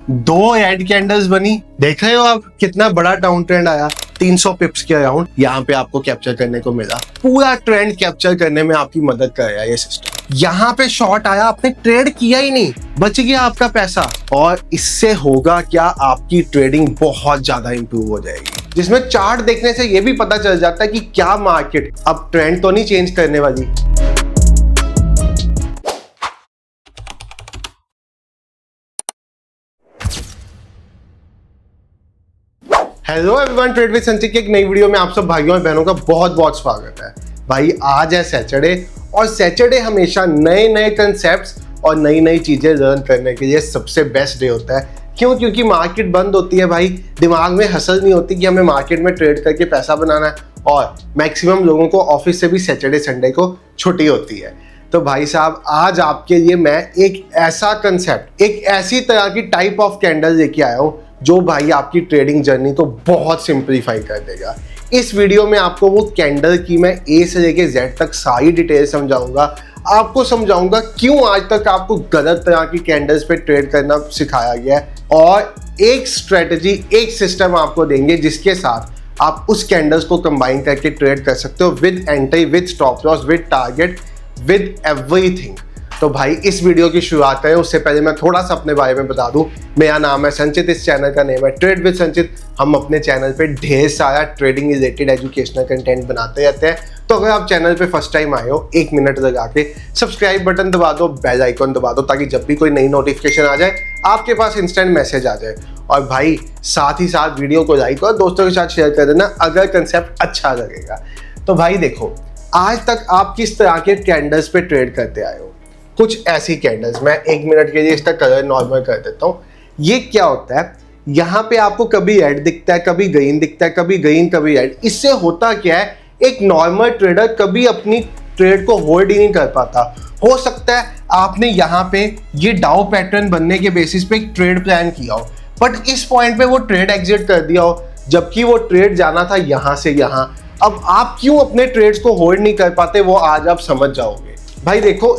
दो red candles बनी। देख रहे हो आप कितना बड़ा डाउन ट्रेंड आया, 300 पिप्स के अराउंड यहाँ पे आपको कैप्चर करने को मिला। पूरा ट्रेंड कैप्चर करने में आपकी मदद कर रहा है ये सिस्टम। यहाँ पे शॉर्ट आया, आपने ट्रेड किया ही नहीं, बच गया आपका पैसा। और इससे होगा क्या, आपकी ट्रेडिंग बहुत ज्यादा इंप्रूव हो जाएगी, जिसमें चार्ट देखने से ये भी पता चल जाता है कि क्या मार्केट अब ट्रेंड तो नहीं चेंज करने वाली। हेलो एवरीवन, ट्रेड विद संचित की एक नई वीडियो में आप सब भाइयों और बहनों का बहुत बहुत स्वागत है। भाई आज है सैटरडे, और सैटरडे हमेशा नए नए कंसेप्ट्स और नई नई चीजें लर्न करने के लिए सबसे बेस्ट डे होता है। क्यों? क्योंकि मार्केट बंद होती है भाई, दिमाग में हसल नहीं होती कि हमें मार्केट में ट्रेड करके पैसा बनाना है, और मैक्सिमम लोगों को ऑफिस से भी सैटरडे संडे को छुट्टी होती है। तो भाई साहब, आज आपके लिए मैं एक ऐसा कंसेप्ट, एक ऐसी तरह की टाइप ऑफ कैंडल लेके आया हूँ जो भाई आपकी ट्रेडिंग जर्नी को बहुत सिंपलीफाई कर देगा। इस वीडियो में आपको वो कैंडल की मैं ए से लेके जेड तक सारी डिटेल समझाऊंगा। आपको समझाऊंगा क्यों आज तक आपको गलत तरह की कैंडल्स पे ट्रेड करना सिखाया गया है, और एक स्ट्रेटजी, एक सिस्टम आपको देंगे जिसके साथ आप उस कैंडल्स को कंबाइन करके ट्रेड कर सकते हो, with entry, with stop loss, with target, with everything. तो भाई इस वीडियो की शुरुआत करें उससे पहले मैं थोड़ा सा अपने बारे में बता दूं। मेरा नाम है संचित, इस चैनल का नेम है ट्रेड विद संचित। हम अपने चैनल पे ढेर सारा ट्रेडिंग रिलेटेड एजुकेशनल कंटेंट बनाते रहते हैं। तो अगर आप चैनल पे फर्स्ट टाइम आए हो, 1 मिनट लगा के सब्सक्राइब बटन दबा दो, बेल आइकॉन दबा दो, ताकि जब भी कोई नई नोटिफिकेशन आ जाए आपके पास इंस्टेंट मैसेज आ जाए। और भाई साथ ही साथ वीडियो को लाइक और दोस्तों के साथ शेयर कर देना अगर कंसेप्ट अच्छा लगेगा। तो भाई देखो, आज तक आप किस तरह के कैंडल्स पे ट्रेड करते आए हो। कुछ ऐसी कैंडल्स, मैं 1 मिनट के लिए इसका कलर नॉर्मल कर देता हूँ। ये क्या होता है, यहाँ पे आपको कभी रेड दिखता है, कभी ग्रीन दिखता है, कभी ग्रीन कभी रेड। इससे होता क्या है, एक नॉर्मल ट्रेडर कभी अपनी ट्रेड को होल्ड ही नहीं कर पाता। हो सकता है आपने यहाँ पे ये डाउ पैटर्न बनने के बेसिस पे एक ट्रेड प्लान किया हो, बट इस पॉइंट पे वो ट्रेड एग्जिट कर दिया हो, जबकि वो ट्रेड जाना था यहाँ से यहाँ। अब आप क्यों अपने ट्रेड्स को होल्ड नहीं कर पाते, वो आज आप समझ जाओगे। भाई देखो,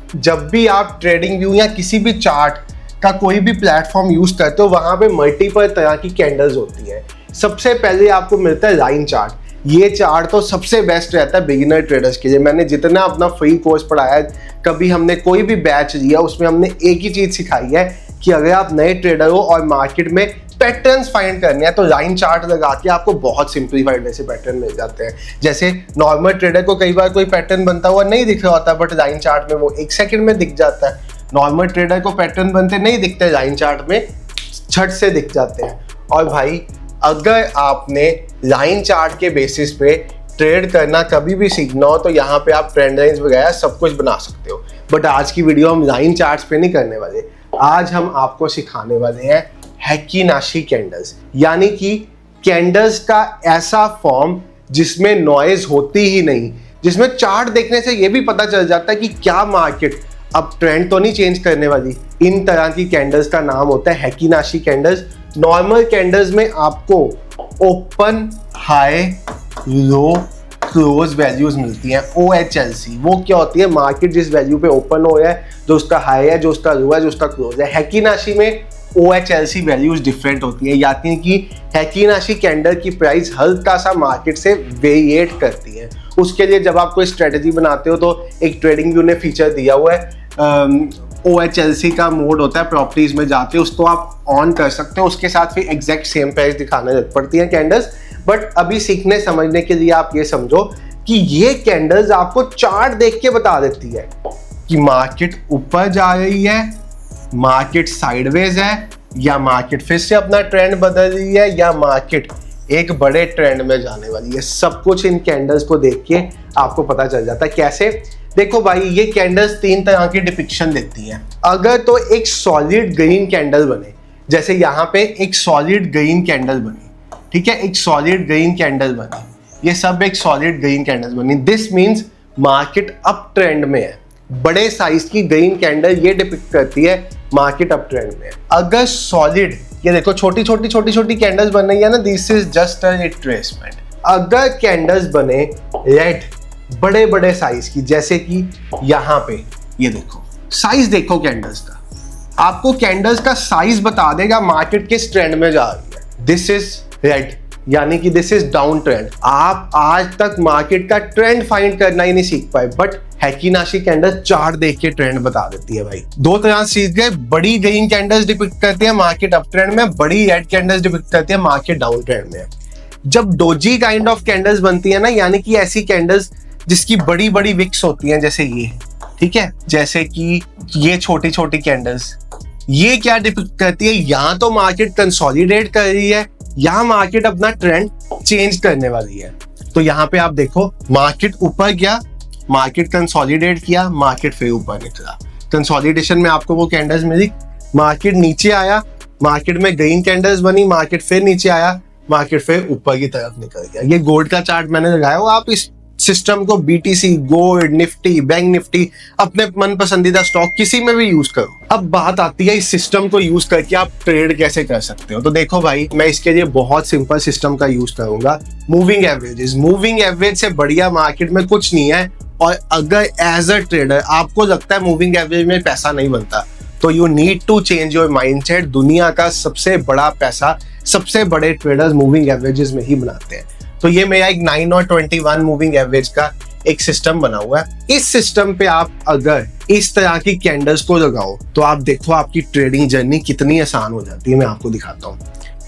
जब भी आप ट्रेडिंग व्यू या किसी भी चार्ट का कोई भी प्लेटफॉर्म यूज करते हो, वहां पे मल्टीपल तरह की कैंडल्स होती है। सबसे पहले आपको मिलता है लाइन चार्ट। ये चार्ट तो सबसे बेस्ट रहता है बिगिनर ट्रेडर्स के लिए। मैंने जितना अपना फ्री कोर्स पढ़ाया है, कभी हमने कोई भी बैच लिया, उसमें हमने एक ही चीज सिखाई है कि अगर आप नए ट्रेडर हो और मार्केट में पैटर्न्स फाइंड करने हैं, तो लाइन चार्ट लगा के आपको बहुत सिंपलीफाइड वैसे पैटर्न मिल जाते हैं। जैसे नॉर्मल ट्रेडर को कई बार कोई पैटर्न बनता हुआ नहीं दिख रहा होता, बट लाइन चार्ट में वो 1 सेकंड में दिख जाता है। नॉर्मल ट्रेडर को पैटर्न बनते नहीं दिखते, लाइन चार्ट में झट से दिख जाते हैं। और भाई अगर आपने लाइन चार्ट के बेसिस पे ट्रेड करना कभी भी सीखना हो, तो यहाँ पे आप ट्रेंड लाइंस वगैरह सब कुछ बना सकते हो। बट आज की वीडियो हम लाइन चार्ट्स पे नहीं करने वाले। आज हम आपको सिखाने वाले हैं हेकीनाशी कैंडल्स, यानी कि कैंडल्स का ऐसा फॉर्म जिसमें नॉइज होती ही नहीं, जिसमें चार्ट देखने से यह भी पता चल जाता है कि क्या मार्केट अब ट्रेंड तो नहीं चेंज करने वाली। इन तरह की कैंडल्स का नाम होता है हेकीनाशी कैंडल्स। नॉर्मल कैंडल्स में आपको ओपन, हाई, लो, क्लोज वैल्यूज मिलती हैं, OHLC। वो क्या होती है, मार्केट जिस वैल्यू पे ओपन हो है, जो उसका हाई है, जो उसका लो है, जो उसका क्लोज है। हेकीनाशी में OHLC वैल्यूज डिफरेंट होती है, यानी कि हेकीनाशी कैंडल की प्राइस हल्का सा मार्केट से वेरिएट करती है। उसके लिए जब आप कोई स्ट्रेटजी बनाते हो, तो एक ट्रेडिंग व्यू ने फीचर दिया हुआ है, OHLC का मोड होता है, प्रॉपर्टीज में जाते हो उसको आप ऑन कर सकते हो। उसके साथ फिर एग्जैक्ट सेम प्राइस दिखाने लग पड़ती हैं कैंडल्स। बट अभी सीखने समझने के लिए आप ये समझो कि ये कैंडल्स आपको चार्ट देख के बता देती है कि मार्केट ऊपर जा रही है, मार्केट साइडवेज है, या मार्केट फिर से अपना ट्रेंड बदल रही है, या मार्केट एक बड़े ट्रेंड में जाने वाली है। सब कुछ इन कैंडल्स को देख के आपको पता चल जाता है। कैसे? देखो भाई, ये कैंडल्स 3 तरह की डिपिक्शन देती हैं। अगर तो एक सॉलिड ग्रीन कैंडल बने, जैसे यहाँ पे एक सॉलिड ग्रीन कैंडल बनी, ठीक है, एक सॉलिड ग्रीन कैंडल बनी, ये सब एक सॉलिड ग्रीन कैंडल बनी, this means market up trend में है। बड़े साइज की ग्रीन कैंडल ये डिपिक्ट करती है मार्केट अप ट्रेंड में। अगर सॉलिड, ये देखो छोटी छोटी कैंडल्स बन रही है ना, this is just a retracement. अगर कैंडल्स बने रेड, बड़े बड़े साइज की, जैसे कि यहाँ पे ये देखो, साइज देखो कैंडल्स का, आपको कैंडल्स का साइज बता देगा मार्केट किस ट्रेंड में जा रही है। दिस इज रेड, यानी कि दिस इज डाउन ट्रेंड। आप आज तक मार्केट का ट्रेंड फाइंड करना ही नहीं सीख पाए, बट हेकीनाशी कैंडल चार्ट देख के ट्रेंड बता देती है भाई। दो तरह सीख गए, बड़ी ग्रीन कैंडल्स डिपिक्ट करती है मार्केट अप ट्रेंड में, बड़ी रेड कैंडल्स डिपिक्ट करती है मार्केट डाउन ट्रेंड में। जब डोजी काइंड ऑफ कैंडल्स बनती है ना, यानी कि ऐसी कैंडल्स जिसकी बड़ी बड़ी विक्स होती हैं, जैसे ये, ठीक है, जैसे कि ये छोटी छोटी कैंडल्स, ये क्या डिपिक्ट करती है, या तो मार्केट कंसोलिडेट कर रही है या मार्केट अपना ट्रेंड चेंज करने वाली है। तो यहाँ पे आप देखो, मार्केट ऊपर गया, मार्केट कंसोलिडेट किया, मार्केट फिर ऊपर निकला। कंसोलिडेशन में आपको वो कैंडल्स मिली, मार्केट नीचे आया, मार्केट में ग्रीन कैंडल्स बनी, मार्केट फिर नीचे आया, मार्केट फिर ऊपर की तरफ निकल गया। ये गोल्ड का चार्ट मैंने लगाया हुआ, आप इस सिस्टम को BTC, gold, Nifty, bank Nifty, अपने मन पसंदीदा स्टॉक किसी में भी यूज करो। अब बात आती है इस सिस्टम को यूज करके आप ट्रेड कैसे कर सकते हो। तो देखो भाई, मैं इसके लिए बहुत सिंपल सिस्टम का यूज करूंगा, मूविंग एवरेजेस। मूविंग एवरेज से बढ़िया मार्केट में कुछ नहीं है। और अगर एज अ ट्रेडर आपको लगता है मूविंग एवरेज में पैसा नहीं बनता, तो you need to change your mindset. दुनिया का सबसे बड़ा पैसा सबसे बड़े ट्रेडर्स मूविंग एवरेजेस में ही बनाते हैं। तो ये मेरा एक 9 और 21 मूविंग एवरेज का एक सिस्टम बना हुआ है। इस सिस्टम पे आप अगर इस तरह की कैंडल्स को लगाओ तो आप देखो आपकी ट्रेडिंग जर्नी कितनी आसान हो जाती है। मैं आपको दिखाता हूँ।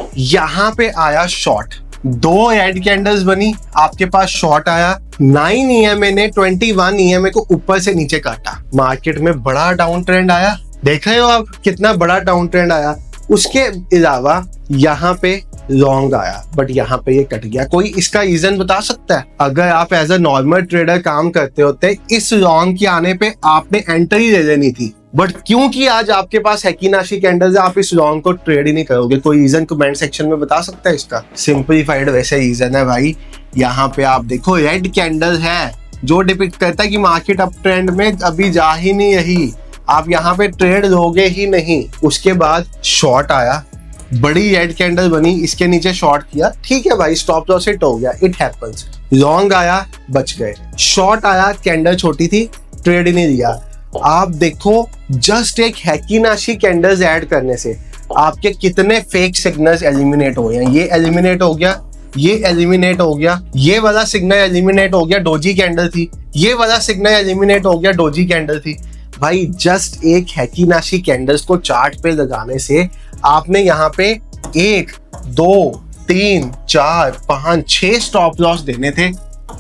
यहाँ पे आया शॉर्ट, 2 रेड कैंडल्स बनी, आपके पास शॉर्ट आया, 9 EMA ने 21 EMA को ऊपर से नीचे काटा, मार्केट में बड़ा डाउन ट्रेंड आया। देख रहे हो आप कितना बड़ा डाउन ट्रेंड आया। उसके अलावा यहाँ पे लॉन्ग आया, बट यहाँ पे ये कट गया। कोई इसका रीजन बता सकता है? अगर आप एज अ नॉर्मल ट्रेडर काम करते होते, इस लॉन्ग के आने पे आपने एंट्री ले लेनी थी, बट क्योंकि आज आपके पास हेकीनाशी कैंडल्स है, आप इस लॉन्ग को ट्रेड ही नहीं करोगे। कोई रीजन कमेंट सेक्शन में बता सकता है इसका? सिंपलीफाइड वैसे रीजन है भाई। यहाँ पे आप देखो, रेड कैंडल है जो डिपिक्ट करता है कि मार्केट अप ट्रेंड में अभी जा ही नहीं रही, आप यहाँ पे ट्रेड लोगे ही नहीं। उसके बाद शॉर्ट आया, बड़ी रेड कैंडल बनी, इसके नीचे शॉर्ट किया, ठीक है भाई, स्टॉप लॉस हिट हो गया, इट हैपेंस। लॉन्ग आया, बच गए। शॉर्ट आया, कैंडल छोटी थी, ट्रेड ही नहीं दिया। आप देखो, जस्ट एक हेकीनाशी कैंडल्स ऐड करने से आपके कितने फेक सिग्नल्स एलिमिनेट हो गए। ये एलिमिनेट हो गया, ये एलिमिनेट हो गया, ये वाला सिग्नल एलिमिनेट हो गया, डोजी कैंडल थी, ये वाला सिग्नल एलिमिनेट हो गया, डोजी कैंडल थी। भाई जस्ट एक हेकीनाशी कैंडल्स को चार्ट पे लगाने से आपने यहाँ पे 1, 2, 3, 4, 5, 6 स्टॉप लॉस देने थे,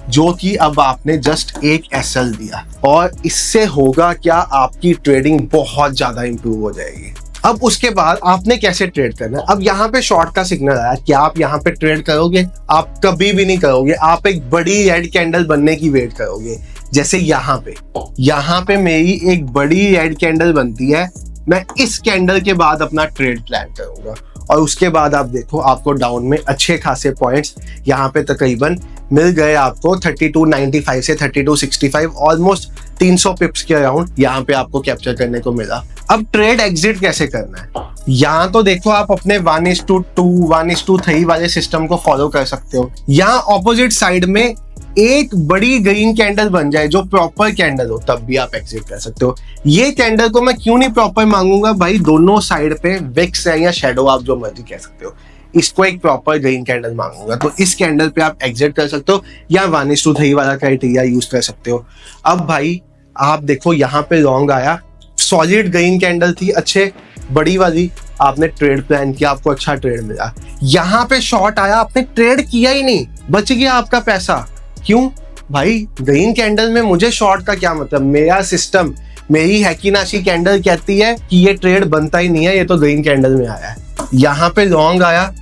जो कि अब आपने जस्ट एक एसएल दिया। और इससे होगा क्या, आपकी ट्रेडिंग बहुत ज्यादा इंप्रूव हो जाएगी। अब उसके बाद आपने कैसे ट्रेड करना है। अब यहाँ पे शॉर्ट का सिग्नल आया, क्या आप यहाँ पे ट्रेड करोगे? आप कभी भी नहीं करोगे। आप एक बड़ी रेड कैंडल बनने की वेट करोगे। जैसे यहाँ पे मेरी एक बड़ी रेड कैंडल बनती है, मैं इस कैंडल के बाद अपना ट्रेड प्लान करूंगा। और उसके बाद आप देखो, आपको डाउन में अच्छे खासे पॉइंट्स यहाँ पे तकरीबन मिल गए। आपको 32.95 से 32.65, ऑलमोस्ट 300 पिप्स के अराउंड यहाँ पे आपको कैप्चर करने को मिला। अब ट्रेड एग्जिट कैसे करना है, यहाँ तो देखो आप अपने 1:2, 1:3 वाले सिस्टम को फॉलो कर सकते हो। यहाँ ऑपोजिट साइड में एक बड़ी ग्रीन कैंडल बन जाए जो प्रॉपर कैंडल हो, तब भी आप एग्जिट कर सकते हो। ये कैंडल को मैं क्यों नहीं प्रॉपर मांगूंगा भाई, दोनों साइड पे विक्स है या शेडो, आप जो मर्जी कह सकते हो, इसको एक प्रॉपर ग्रीन कैंडल मांगूंगा। तो इस कैंडल पे आप एग्जिट कर सकते हो या 1:3 वाला क्राइटेरिया यूज कर सकते हो। अब भाई आप देखो, यहाँ पे लॉन्ग आया, सॉलिड ग्रीन कैंडल थी, अच्छे बड़ी वाली, आपने ट्रेड प्लान किया, आपको अच्छा ट्रेड मिला। यहाँ पे शॉर्ट आया, आपने ट्रेड किया ही नहीं, बच गया आपका पैसा। क्यों भाई? ग्रीन कैंडल में मुझे शॉर्ट का क्या मतलब, मेरा सिस्टम, मेरी हेकीनाशी कैंडल कहती है कि ये ट्रेड बनता ही नहीं है, ये तो ग्रीन कैंडल में आया है। यहाँ पे लॉन्ग आया,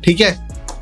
ठीक है,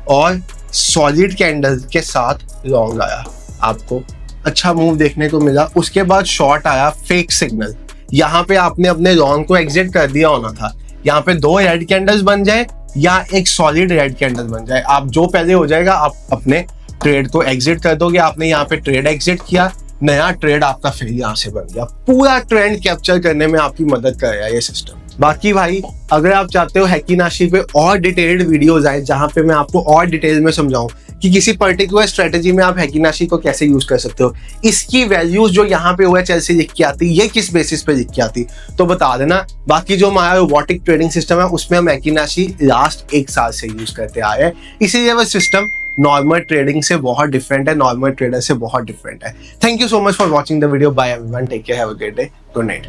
और सॉलिड कैंडल के साथ लॉन्ग आया, आपको अच्छा मूव देखने को मिला। उसके बाद शॉर्ट आया, फेक सिग्नल, यहाँ पे आपने अपने लॉन्ग को एग्जिट कर दिया होना था। यहाँ पे 2 रेड कैंडल्स बन जाए या एक सॉलिड रेड कैंडल बन जाए, आप जो पहले हो जाएगा आप अपने ट्रेड को एग्जिट कर दोगे। आपने यहाँ पे ट्रेड एग्जिट किया, नया ट्रेड आपका फिर यहाँ से बन गया। पूरा ट्रेंड कैप्चर करने में आपकी मदद कर रहा है ये सिस्टम। बाकी भाई अगर आप चाहते हो हेकीनाशी पे और डिटेल्ड वीडियोस आए जहां पे मैं आपको और डिटेल में समझाऊं कि किसी पर्टिकुलर स्ट्रेटेजी में आप हैकिनाशी को कैसे यूज कर सकते हो, इसकी वैल्यूज जो यहाँ पे OHL से लिख के आती, ये किस बेसिस पे लिख के आती, तो बता देना। बाकी जो हमारा रोबोटिक ट्रेडिंग सिस्टम है उसमें हम हैकिनाशी लास्ट 1 साल से यूज करते आ रहे हैं, इसीलिए वो सिस्टम नॉर्मल ट्रेडिंग से बहुत डिफरेंट है, नॉर्मल ट्रेडर से बहुत डिफरेंट है। Thank you so much for watching the video. Bye everyone, take care, have a great day, good night.